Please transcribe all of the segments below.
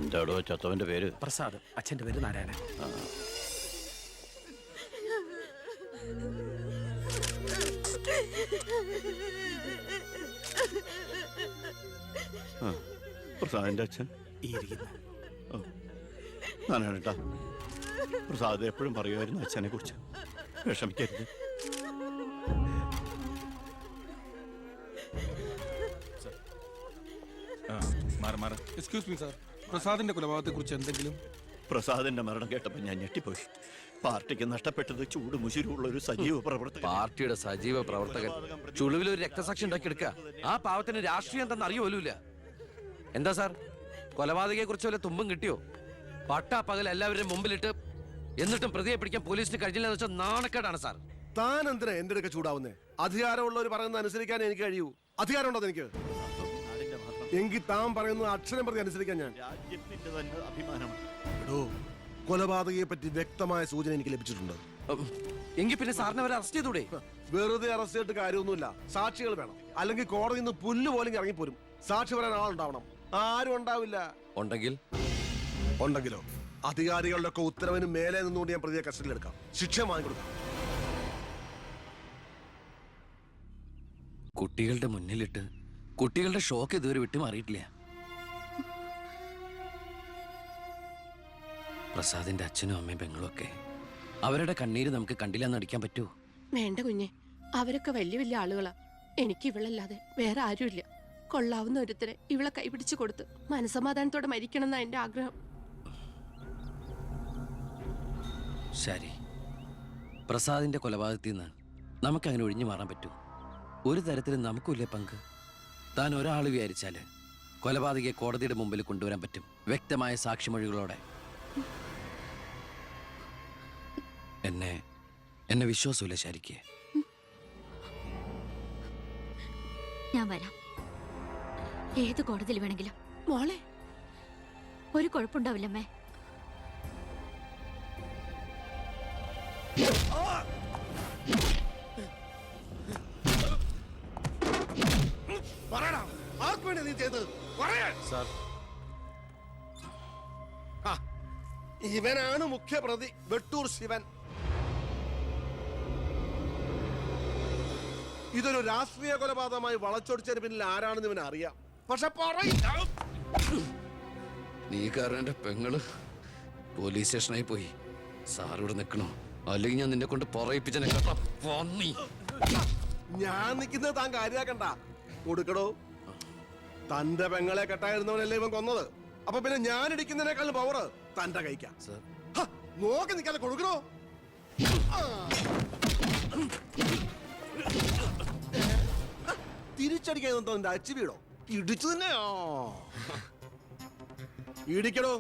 എന്താടോ ചത്തവന്റെ പേര്? പ്രസാദ്. അച്ഛന്റെ പേര് നാരായണൻ. പ്രസാദിന്റെ അച്ഛൻ നാരായണേട്ടാ, പ്രസാദ് എപ്പോഴും പറയുമായിരുന്നു അച്ഛനെ കുറിച്ച്. വിഷമിക്കരുത്. എക്സ്ക്യൂസ് മീ സാർ, പ്രസാദിന്റെ കൊലപാതകത്തെ കുറിച്ച് എന്തെങ്കിലും? പ്രസാദിന്റെ മരണം കേട്ടപ്പോൾ ഞാൻ ഞെട്ടിപ്പോയി. പാർട്ടിക്ക് നഷ്ടപ്പെട്ടത് ചൂട് മുശിരുള്ള ഒരു സജീവ പ്രവർത്തകൻ. പാർട്ടിയുടെ സജീവ പ്രവർത്തകൻ ചുളുവിൽ ഒരു രക്തസാക്ഷി ഉണ്ടാക്കിയെടുക്കുക. ആ പാവത്തിന് രാഷ്ട്രീയം എന്താണെന്ന് അറിയുമല്ല. എന്താ സാർ, കൊലപാതകയെ കുറിച്ച് വല്ല തുമ്പും കിട്ടിയോ? പട്ടാ പകൽ എല്ലാവരുടെയും മുമ്പിലിട്ട് എന്നിട്ടും പ്രതിയെ പിടിക്കാൻ പോലീസിന് കഴിഞ്ഞില്ലെന്ന് വെച്ചാൽ നാണക്കേടാണ് സാർ. താൻ എന്തിനാ എന്റെ അടുക്ക ചൂടാവുന്നേ? അധികാരമുള്ളവർ പറയുന്നത് അനുസരിക്കാൻ എനിക്ക് കഴിയൂ. അധികാരമുണ്ടോ എനിക്ക്? എങ്കിൽ താൻ പറയുന്നത് അക്ഷരം പ്രതി അനുസരിക്കാൻ ഞാൻ. രാജ്യത്തിന്റെ തന്നെ അഭിമാനമാണ്. എടോ, കൊലപാതകയെ പറ്റി വ്യക്തമായ സൂചന എനിക്ക് ലഭിച്ചിട്ടുണ്ട്. എങ്കിൽ പിന്നെ സാറിനെ അവരെ അറസ്റ്റ് ചെയ്തൂടെ? വെറുതെ അറസ്റ്റ് ചെയ്തിട്ട് കാര്യമൊന്നുമില്ല. സാക്ഷികൾ വേണം. അല്ലെങ്കിൽ കോടതിയിൽ നിന്ന് പുല്ല് പോലും ഇറങ്ങിപ്പോരും. സാക്ഷി പറയാൻ ആളുണ്ടാവണം. ആരും ഉണ്ടാവില്ല. ഉണ്ടെങ്കിലോ അധികാരികളുടെ ഒക്കെ ഉത്തരവിന് മേലെ നിന്നുകൊണ്ട് ഞാൻ പ്രതിയെ കസ്റ്റഡിയിൽ എടുക്കാം. ശിക്ഷ വാങ്ങിക്കൊടുക്കാം. കുട്ടികളുടെ മുന്നിലിട്ട് കുട്ടികളുടെ ഷോക്ക് ഇതുവരെ വിട്ടുമാറിയിട്ടില്ല. പ്രസാദിന്റെ അച്ഛനും അമ്മയും പെങ്ങളും ഒക്കെ അവരുടെ കണ്ണീര് നമുക്ക് കണ്ടില്ലെന്ന് അടിക്കാൻ പറ്റുമോ? വേണ്ട കുഞ്ഞെ, അവരൊക്കെ വലിയ വലിയ ആളുകളാ. എനിക്ക് ഇവളല്ലാതെ വേറെ ആരുമില്ല. കൊള്ളാവുന്ന ഒരുത്തരെ ഇവളെ കൈപിടിച്ചു കൊടുത്ത് മനസമാധാനത്തോടെ മരിക്കണം എന്നാ എന്റെ ആഗ്രഹം. ശരി, പ്രസാദിന്റെ കൊലപാതകത്തിൽ നിന്ന് നമുക്കങ്ങനെ ഒഴിഞ്ഞു മാറാൻ പറ്റൂ? ഒരു തരത്തിലും നമുക്കില്ലേ പങ്ക്? താൻ ഒരാൾ വിചാരിച്ചാല് കൊലപാതകയെ കോടതിയുടെ മുമ്പിൽ കൊണ്ടുവരാൻ പറ്റും, വ്യക്തമായ സാക്ഷിമൊഴികളോടെ. എന്നെ വിശ്വാസമില്ല ശരിക്ക്. ഞാൻ വരാം. ഏത് കോടതിയിൽ വേണമെങ്കിലും. മോളെ, ഒരു കുഴപ്പമുണ്ടാവില്ലമ്മേ. ഇവനാണ് മുഖ്യപ്രതി, വെട്ടൂർ ശിവൻ. ഇതൊരു രാഷ്ട്രീയ കൊലപാതകമായി വളച്ചൊടിച്ചതിന് പിന്നിൽ ആരാണെന്ന് ഇവന് അറിയാം. പക്ഷെ നീ കാരണം എന്റെ പെങ്ങള് പോലീസ് സ്റ്റേഷനായി പോയി. സാറിവിടെ നിൽക്കണോ? അല്ലെങ്കിൽ ഞാൻ നിന്നെ കൊണ്ട് പറയിപ്പിച്ചെന്നെ കേട്ടോ. ഞാൻ നിൽക്കുന്നത് താൻ കാര്യാക്കണ്ട. കൊടുക്കടോ. തന്റെ പെങ്ങളെ കെട്ടായിരുന്നവനല്ലേ ഇവൻ കൊന്നത്. അപ്പൊ പിന്നെ ഞാൻ ഇടിക്കുന്നതിനേക്കാളും പവർ തന്റെ കഴിക്കാം. നോക്കി നിൽക്കാതെ കൊടുക്കണോ. തിരിച്ചടിക്കാൻ എന്റെ അച്ചു വീടോ? ഇടിച്ചു തന്നെയോ? ഇടിക്കടോ.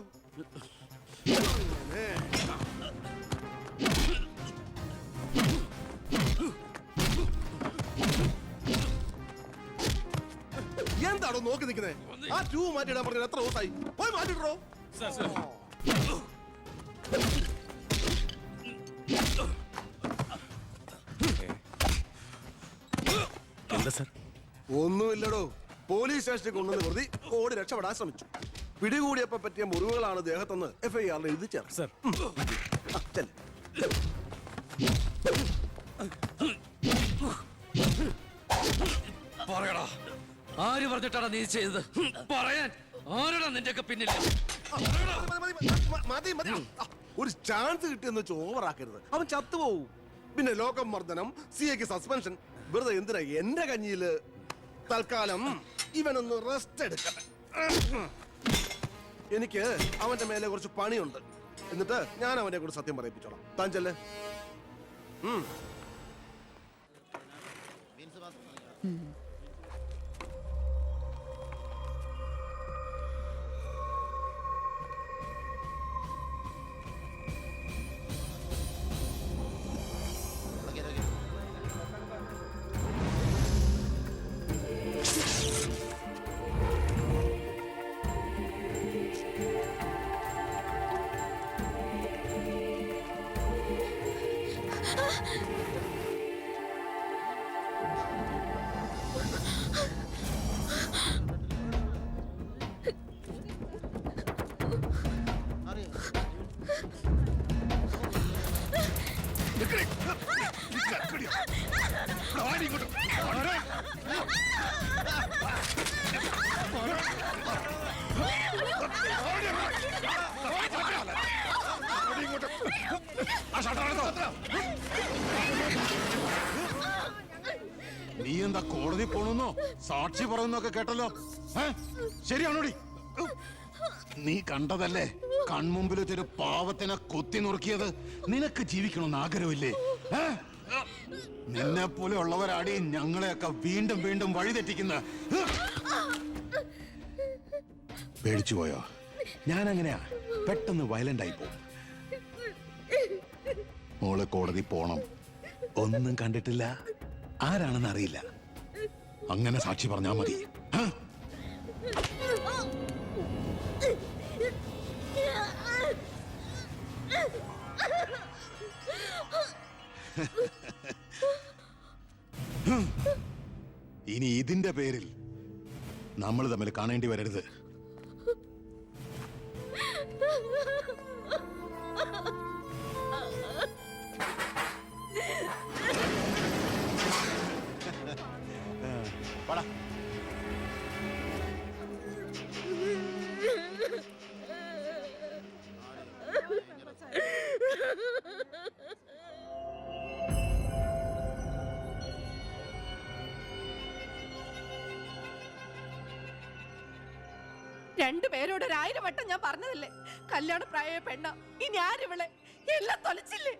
എന്താണോ നോക്കി നിൽക്കുന്നേ? ആ ട്യൂബ് മാറ്റിയിടാൻ പറഞ്ഞത് എത്ര ദിവസമായി? പോയി മാറ്റിട്ടോ. ഒന്നുമില്ലടോ. പോലീസ് സ്റ്റേഷനിൽ കൊണ്ടുവന്ന് പ്രതി ഓടി രക്ഷപ്പെടാൻ ശ്രമിച്ചു. പിടികൂടിയപ്പോ പറ്റിയ മുറിവുകളാണ് ദേഹത്തെന്ന് FIR എഴുതി ചേർത്ത്. പറയടാ, ആര് പറഞ്ഞിട്ടാണ് നീ ചെയ്തത്? പറയാൻ ആരാടാ നിന്റെയൊക്കെ പിന്നിൽ? ഒരു ചാൻസ് കിട്ടിയെന്ന് വെച്ച് ഓവറാക്കരുത്. അവൻ ചത്തുപോവും. പിന്നെ ലോകം മർദ്ദനം, CAക്ക് സസ്പെൻഷൻ. വെറുതെ എന്തിനാ എന്റെ കഞ്ഞിയില്? തൽക്കാലം ഇവനൊന്ന് റെസ്റ്റ് എടുക്കട്ടെ. എനിക്ക് അവന്റെ മേലെ കുറച്ച് പണിയുണ്ട്. എന്നിട്ട് ഞാൻ അവനെ കൂടെ സത്യം പറയിപ്പിച്ചോളാം. താൻ ചെല്ലേ. നീ എന്താ കോടതി പോണെന്നോ സാക്ഷി പറയുന്നൊക്കെ കേട്ടല്ലോ? ശരിയാണോടി? നീ കണ്ടതല്ലേ കൺമുമ്പിൽ വെച്ചൊരു പാവത്തിനെ കുത്തി നുറുക്കിയത്? നിനക്ക് ജീവിക്കണമെന്ന് ആഗ്രഹമില്ലേ? നിന്നെ പോലെ ഉള്ളവരാടി ഞങ്ങളെയൊക്കെ വീണ്ടും വീണ്ടും വഴിതെറ്റിക്കുന്ന. പേടിച്ചു പോയോ? ഞാൻ അങ്ങനെയാ, പെട്ടെന്ന് വയലന്റ് ആയി പോകും. മോള് കോടതി പോണം. ഒന്നും കണ്ടിട്ടില്ല, ആരാണെന്ന് അറിയില്ല, അങ്ങനെ സാക്ഷി പറഞ്ഞാ മതി. ഇനി ഇതിന്റെ പേരിൽ നമ്മൾ തമ്മിൽ കാണേണ്ടി വരരുത്. രണ്ടുപേരോട് 1000 വട്ടം ഞാൻ പറഞ്ഞതല്ലേ, കല്യാണ പ്രായ പെണ്ണ. ഇനി ആരിവളെ എല്ലാം തൊലച്ചില്ലേ?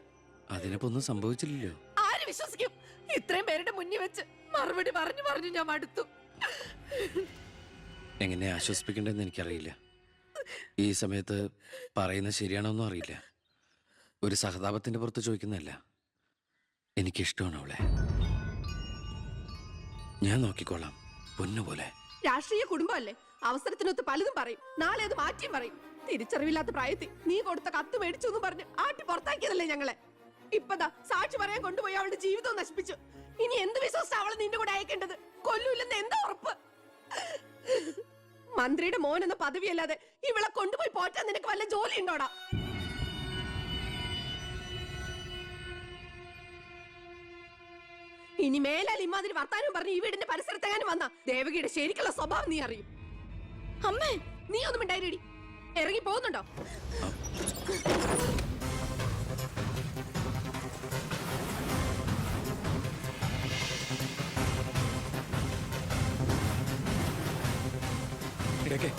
അതിനിപ്പോ ഒന്നും സംഭവിച്ചില്ലല്ലോ. ആര് വിശ്വസിക്കും? ഇത്രയും പേരുടെ മുന്നിൽ വെച്ച് മറുപടി പറഞ്ഞു പറഞ്ഞു ഞാൻ മടുത്തു. എങ്ങനെ ആശ്വസിപ്പിക്കണ്ടെന്ന് എനിക്കറിയില്ല. ഈ സമയത്ത് പറയുന്നത് ശരിയാണോന്നും അറിയില്ല. ഒരു സഹതാപത്തിന്റെ പുറത്ത് ചോദിക്കുന്നതല്ല, എനിക്കിഷ്ടമാണ് അവളെ. ഞാൻ നോക്കിക്കോളാം, പൊന്നുപോലെ. രാഷ്ട്രീയ കുടുംബമല്ലേ, അവസരത്തിനൊത്ത് പലതും പറയും, നാളെ അത് മാറ്റിയും പറയും. തിരിച്ചറിവില്ലാത്ത പ്രായത്തിൽ നീ കൊടുത്ത കത്ത് മേടിച്ചു എന്ന് പറഞ്ഞ് ആട്ടി പുറത്താക്കിയതല്ലേ ഞങ്ങളെ. ഇപ്പതാ സാക്ഷി പറയാൻ കൊണ്ടുപോയി അവളുടെ ജീവിതവും നശിപ്പിച്ചു. ഇനി എന്ത് വിശ്വസിച്ച അവളെ നിന്റെ കൂടെ അയക്കേണ്ടത്? കൊല്ലൂല്ലെന്ന് എന്താ ഉറപ്പ്? മന്ത്രിയുടെ മോൻ എന്ന പദവിയല്ലാതെ ഇവളെ കൊണ്ടുപോയി പോറ്റാൻ നിനക്ക് വല്ല ജോലി ഉണ്ടോടാ? ഇനി മേലാൽ ഇമാതിരി വർത്താനം പറഞ്ഞ് ഈ വീടിന്റെ പരിസരത്തെങ്ങാനും വന്ന ദേവകിയുടെ ശരിക്കുള്ള സ്വഭാവം നീ അറിയും. അമ്മേ, നീ ഒന്നും ഉണ്ടായിരടി. ഇറങ്ങി പോകുന്നുണ്ടോ? ഇടയ്ക്ക്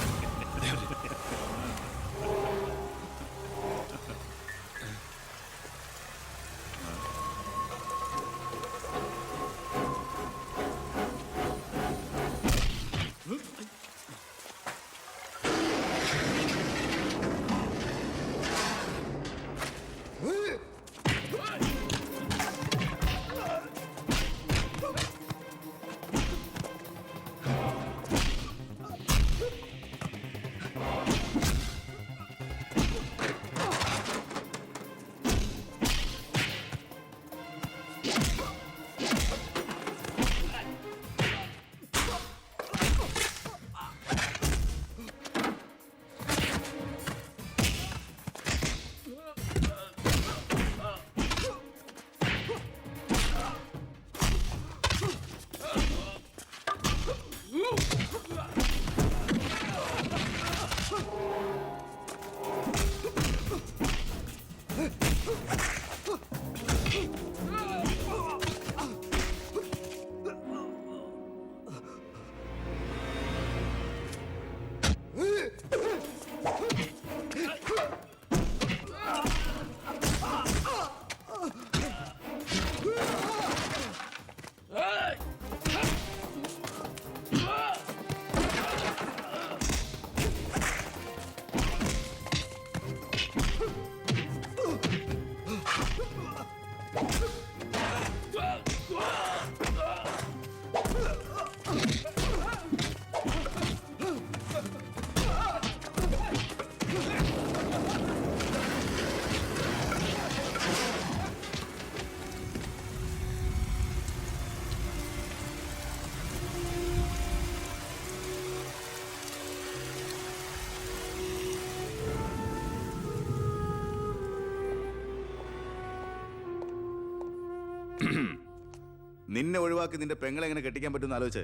നിന്നെ ഒഴിവാക്കി നിന്റെ പെങ്ങളെ എങ്ങനെ കെട്ടിക്കാൻ പറ്റുമെന്ന് ആലോചിച്ച്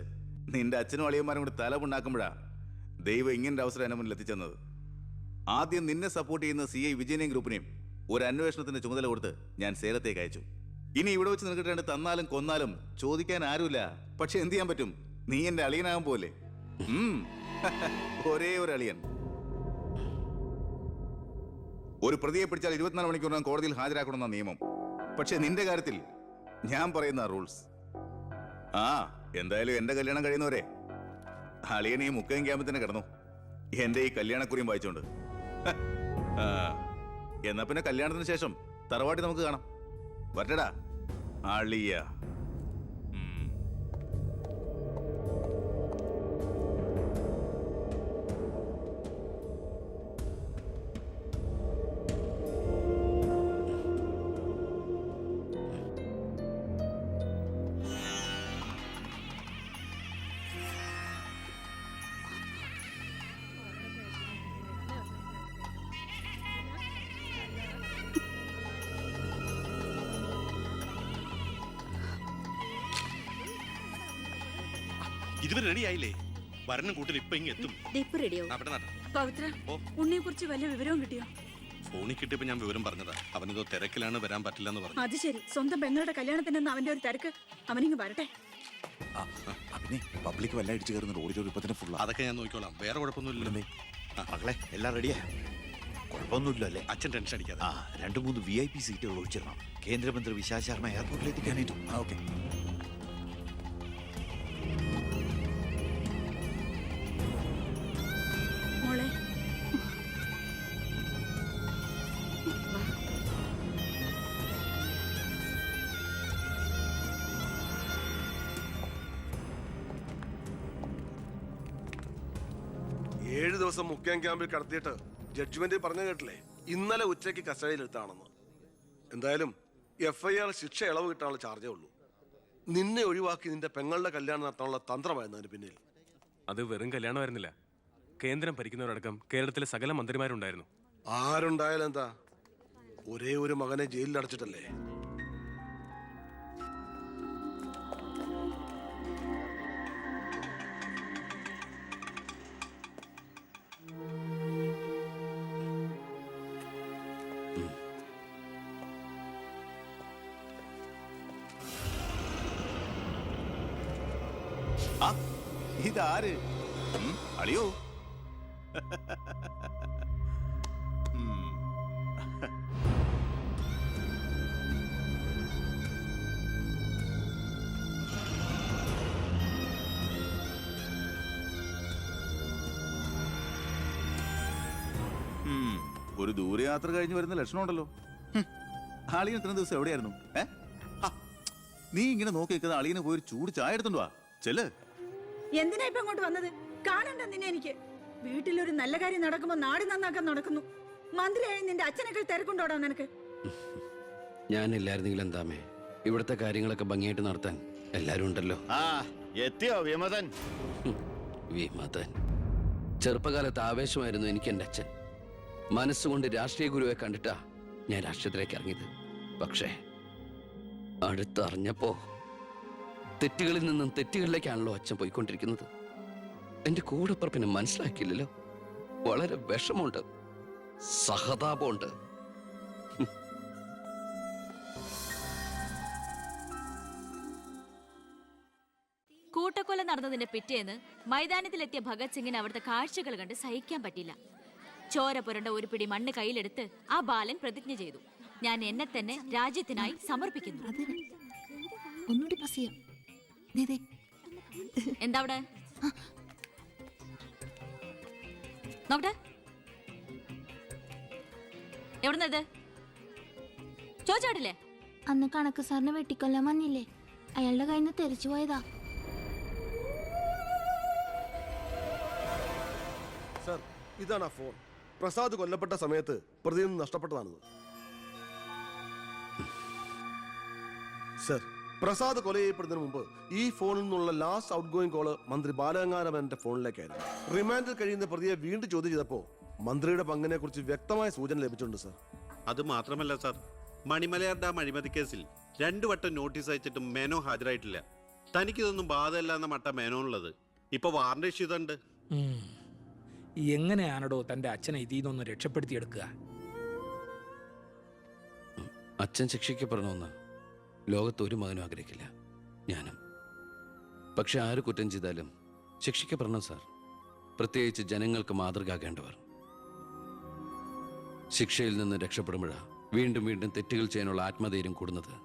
നിന്റെ അച്ഛനും അളിയന്മാരും കൂടി തല പുണ്ണാക്കുമ്പോഴാ ദൈവം ഇങ്ങനൊരു അവസരം എന്നെ മുന്നിൽ എത്തിച്ചെന്നത്. ആദ്യം നിന്നെ സപ്പോർട്ട് ചെയ്യുന്ന CI വിജയനെയും ഗ്രൂപ്പിനെയും ഒരു അന്വേഷണത്തിന്റെ ചുമതല കൊടുത്ത് ഞാൻ സേലത്തേക്ക് അയച്ചു. ഇനി ഇവിടെ വെച്ച് നിനക്ക് രണ്ട് തന്നാലും കൊന്നാലും ചോദിക്കാൻ ആരുമില്ല. പക്ഷെ എന്ത് ചെയ്യാൻ പറ്റും? നീ എന്റെ അളിയനാകാൻ പോലെ. ഒരേ ഒരു അളിയൻ. ഒരു പ്രതിയെ പിടിച്ചാൽ 24 മണിക്കൂറിനകം കോടതിയിൽ ഹാജരാക്കണമെന്ന നിയമം. പക്ഷെ നിന്റെ കാര്യത്തിൽ ഞാൻ പറയുന്ന റൂൾസ്. എന്തായാലും എന്റെ കല്യാണം കഴിയുന്നവരെ അളിയനെ ഈ മുക്കയും ക്യാമ്പിൽ തന്നെ കിടന്നു എന്റെ ഈ കല്യാണക്കുറിയും വായിച്ചോണ്ട്. എന്നാ പിന്നെ കല്യാണത്തിന് ശേഷം തറവാട്ടി നമുക്ക് കാണാം. വരട്ടടാ അളിയ. ഇതുവരെ റെഡി ആയില്ലേ? വരനും കൂട്ടിൽ ഇപ്പൊ ഇങ്ങ് എത്തും. പവിത്ര, ഉണ്ണിയെ കുറിച്ച് വല്ല വിവരവും കിട്ടിയോ? ഫോണിൽ കിട്ടിയപ്പോ ഞാൻ വിവരം പറഞ്ഞതാ. അവനെന്തോ തിരക്കിലാണ്, വരാൻ പറ്റില്ലെന്ന് പറഞ്ഞു. അത് ശരി. സ്വന്തം പെങ്ങളുടെ കല്യാണത്തിനെന്ന് അവന്റെ ഒരു തിരക്ക്. അവനിങ്ങ് വരട്ടെ. പബ്ലിക് വല്ല അടിച്ചു കയറുന്ന ഓഡിറ്റോറിയം ഇപ്പൊ തന്നെ ഫുൾ. അതൊക്കെ ഞാൻ നോക്കിക്കോളാം. വേറെ കുഴപ്പമൊന്നുമില്ലല്ലേ? മകളെ എല്ലാം റെഡിയാ? കുഴപ്പമൊന്നുമില്ല അല്ലേ? അച്ഛൻ ടെൻഷൻ അടിക്കാതെ. 2-3 VIP സീറ്റുകൾ ഒഴിച്ചിടണം. കേന്ദ്രമന്ത്രി വിശാൽ ശർമ്മ എയർപോർട്ടിൽ എത്തിക്കാനായിട്ടു. ഓക്കെ. മോളെ, 7 ദിവസം മുഖ്യം ക്യാമ്പിൽ കടത്തിയിട്ട് ജഡ്ജ്മെന്റ് പറഞ്ഞു കേട്ടില്ലേ, ഇന്നലെ ഉച്ചയ്ക്ക് കസ്റ്റഡിയിലെടുത്താണെന്ന്. എന്തായാലും FIR ശിക്ഷ ഇളവ് കിട്ടാനുള്ള ചാർജേ ഉള്ളൂ. നിന്നെ ഒഴിവാക്കി നിന്റെ പെങ്ങളുടെ കല്യാണം നടത്താനുള്ള തന്ത്രമായിരുന്നു അതിന് പിന്നിൽ. അത് വെറും കല്യാണമായിരുന്നില്ല. കേന്ദ്രം ഭരിക്കുന്നവരടക്കം കേരളത്തിലെ സകല മന്ത്രിമാരുണ്ടായിരുന്നു. ആരുണ്ടായാലും എന്താ, ഒരേ ഒരു മകനെ ജയിലിൽ അടച്ചിട്ടല്ലേ. ഇതാര്? അളിയോ? ഒരു ദൂരയാത്ര കഴിഞ്ഞ് വരുന്ന ലക്ഷണമുണ്ടല്ലോ. അളിയൻ ഇത്ര ദിവസം എവിടെയായിരുന്നു? നീ ഇങ്ങനെ നോക്കി നിൽക്കുന്ന അളിയന് പോയി ചൂട് ചായ എടുത്തോണ്ട് വാ. ചെല്ല്. എന്തിനാ ഇപ്പൊ അങ്ങോട്ട് വന്നത്? കാണണ്ട നിന്നെ എനിക്ക്. വീട്ടിലൊരു നല്ല കാര്യം നടക്കുമ്പോ നാട് നന്നാക്കാൻ നടക്കുന്നു. മന്ത്രിയായി നിന്റെ അച്ഛനൊക്കെ തിരക്കുണ്ടോടാ നിനക്ക്? ഞാനില്ലായിരുന്നെങ്കിൽ എന്താമേ, ഇവിടുത്തെ കാര്യങ്ങളൊക്കെ ഭംഗിയായിട്ട് നടത്താൻ എല്ലാരും ഉണ്ടല്ലോ. എത്തിയോ വിമതൻ? വിമതൻ ചെറുപ്പകാലത്ത് ആവേശമായിരുന്നു എനിക്ക് എൻ്റെ അച്ഛൻ. മനസ്സുകൊണ്ട് രാഷ്ട്രീയ ഗുരുവെ കണ്ടിട്ടാ ഞാൻ രാഷ്ട്രീയത്തിലേക്ക് ഇറങ്ങിയത്. പക്ഷേ അടുത്തറിഞ്ഞപ്പോ തെറ്റുകളിൽ നിന്നും തെറ്റുകളിലേക്കാണല്ലോ അച്ഛൻ പോയിക്കൊണ്ടിരിക്കുന്നത്. എന്റെ കൂടെപ്പുറപ്പിനെ മനസ്സിലാക്കിയില്ലല്ലോ. വളരെ വിഷമമുണ്ട്, സഹതാപമുണ്ട്. കൂട്ടക്കൊല നടന്നതിന്റെ പിറ്റേന്ന് മൈതാനത്തിലെത്തിയ ഭഗത് സിംഗിന് അവിടുത്തെ കാഴ്ചകൾ കണ്ട് സഹിക്കാൻ പറ്റില്ല. ചോര പുരണ്ട ഒരു പിടി മണ്ണ് കയ്യിലെടുത്ത് ആ ബാലൻ പ്രതിജ്ഞ ചെയ്തു, ഞാൻ എന്നെ തന്നെ രാജ്യത്തിനായി സമർപ്പിക്കുന്നു. എന്താ അവിടെ നോക്കട്ടെ? എവിടുന്നത് ചോദിച്ചാടില്ലേ? അന്ന് കണക്ക് സാറിന് വെട്ടിക്കൊല്ലാൻ വന്നില്ലേ, അയാളുടെ കയ്യിൽ നിന്ന് തെറിച്ചു പോയതാ. സർ, ഇതാണ് ആ ഫോൺ. പ്രസാദ് കൊല്ലപ്പെട്ട സമയത്ത് പ്രതിയിൽ നിന്ന് നഷ്ടപ്പെട്ടതാണിത്. സർ, പ്രസാദ് കൊല ചെയ്യപ്പെടുന്നതിന് മുമ്പ് ഈ ഫോണിൽ നിന്നുള്ള ലാസ്റ്റ് ഔട്ട് ഗോയിങ് കോള് മന്ത്രി ബാലഗംഗാധരന്റെ ഫോണിലേക്കായിരുന്നു. റിമാൻഡിൽ കഴിയുന്ന പ്രതിയെ വീണ്ടും ചോദ്യം ചെയ്തപ്പോ മന്ത്രിയുടെ പങ്കിനെ കുറിച്ച് വ്യക്തമായ സൂചന ലഭിച്ചിട്ടുണ്ട് സർ. അത് മാത്രമല്ല സാർ, മണിമലയാർ ഡാം അഴിമതി കേസിൽ 2 വട്ടം നോട്ടീസ് അയച്ചിട്ടും മേനോ ഹാജരായിട്ടില്ല. തനിക്കിതൊന്നും ബാധമല്ല എന്ന മട്ട മേനോനുള്ളത്. ഇപ്പൊ വാറണ്ട് ഇഷ്യൂ ചെയ്തിട്ടുണ്ട്. എങ്ങനെയാണടോ തന്റെ അച്ഛനെ ഇതിൽ നിന്നൊന്ന് രക്ഷപ്പെടുത്തിയെടുക്കുക? അച്ഛൻ ശിക്ഷിക്കപ്പെടണമെന്ന് ലോകത്ത് ഒരു മകനും ആഗ്രഹിക്കില്ല, ഞാനും. പക്ഷെ ആര് കുറ്റം ചെയ്താലും ശിക്ഷിക്കപ്പെടണം സാർ. പ്രത്യേകിച്ച് ജനങ്ങൾക്ക് മാതൃകയാകേണ്ടവർ. ശിക്ഷയിൽ നിന്ന് രക്ഷപ്പെടുമ്പോഴാണ് വീണ്ടും വീണ്ടും തെറ്റുകൾ ചെയ്യാനുള്ള ആത്മധൈര്യം കൂടുന്നത്.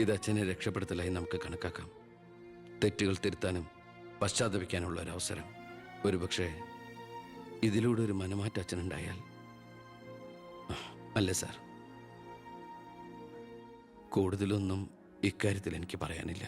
ഇത് അച്ഛനെ രക്ഷപ്പെടുത്തലായി നമുക്ക് കണക്കാക്കാം. തെറ്റുകൾ തിരുത്താനും പശ്ചാത്തപിക്കാനുള്ള ഒരു അവസരം. ഒരുപക്ഷെ ഇതിലൂടെ ഒരു മനമാറ്റം അച്ഛനുണ്ടായാൽ. അല്ലേ സാർ? കൂടുതലൊന്നും ഇക്കാര്യത്തിൽ എനിക്ക് പറയാനില്ല.